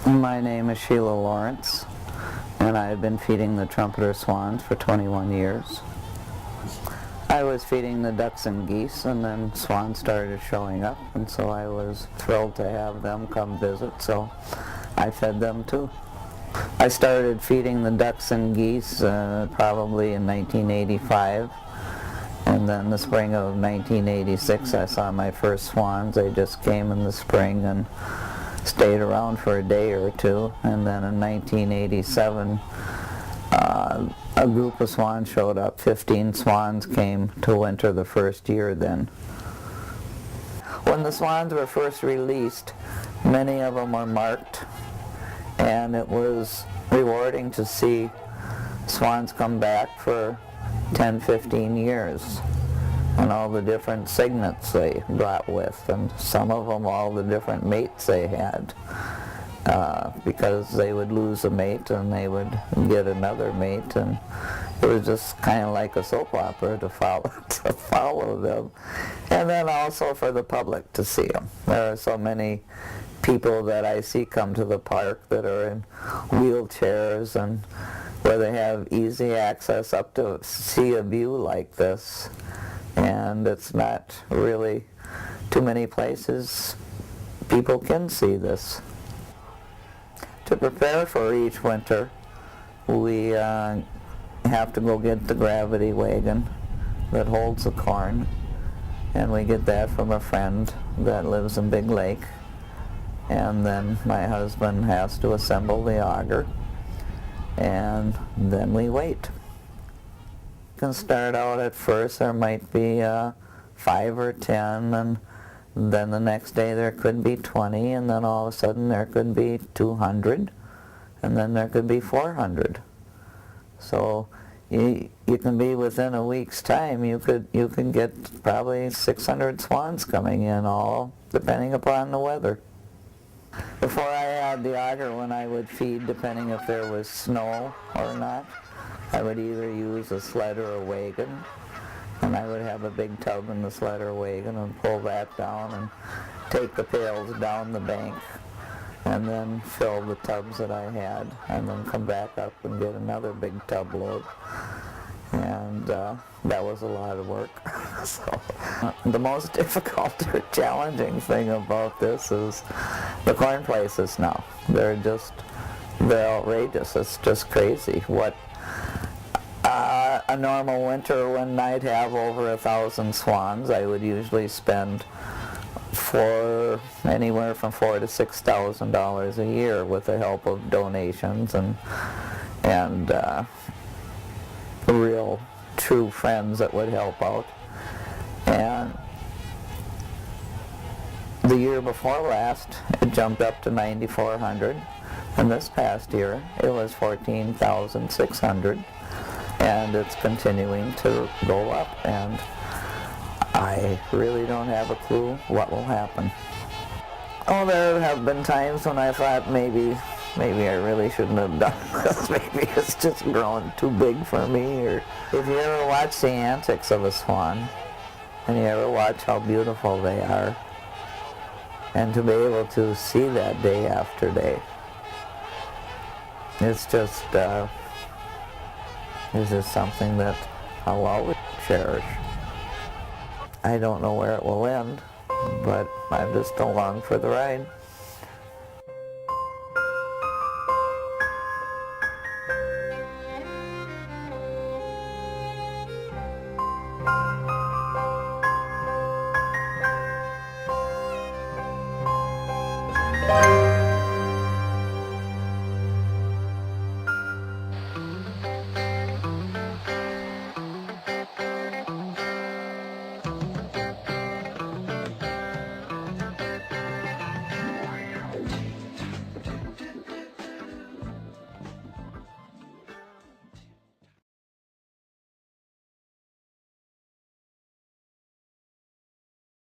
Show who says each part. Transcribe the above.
Speaker 1: My name is Sheila Lawrence, and I've been feeding the trumpeter swans for 21 years. I was feeding the ducks and geese, and then swans started showing up, and so I was thrilled to have them come visit, so I fed them too. I started feeding the ducks and geese probably in 1985, and then the spring of 1986 I saw my first swans. They just came in the spring and stayed around for a day or two, and then in 1987 a group of swans showed up. 15 swans came to winter the first year then. When the swans were first released, many of them were marked, and it was rewarding to see swans come back for 10-15 years, and all the different signets they brought with, and some of them all the different mates they had, because they would lose a mate and they would get another mate, and it was just kind of like a soap opera to follow them, and then also for the public to see them. There are so many people that I see come to the park that are in wheelchairs and where they have easy access up to see a view like this. And it's not really too many places people can see this. To prepare for each winter, we have to go get the gravity wagon that holds the corn, and we get that from a friend that lives in Big Lake, and then my husband has to assemble the auger, and then we wait. Can start out at first, there might be 5 or 10, and then the next day there could be 20, and then all of a sudden there could be 200, and then there could be 400. So you can be within a week's time, you can get probably 600 swans coming in, all depending upon the weather. Before I had the auger, when I would feed, depending if there was snow or not, I would either use a sled or a wagon, and I would have a big tub in the sled or wagon and pull that down and take the pails down the bank and then fill the tubs that I had, and then come back up and get another big tub load. And that was a lot of work. So the most difficult or challenging thing about this is the corn places now. They're outrageous. It's just crazy. What a normal winter when I'd have over 1,000 swans, I would usually spend anywhere from $4,000 to $6,000 a year with the help of donations and real true friends that would help out. And the year before last, it jumped up to 9,400, and this past year it was 14,600. And it's continuing to go up, and I really don't have a clue what will happen. Oh, there have been times when I thought maybe I really shouldn't have done this. Maybe it's just grown too big for me. Or if you ever watch the antics of a swan, and you ever watch how beautiful they are, and to be able to see that day after day, it's just something that I'll always cherish. I don't know where it will end, but I'm just along for the ride.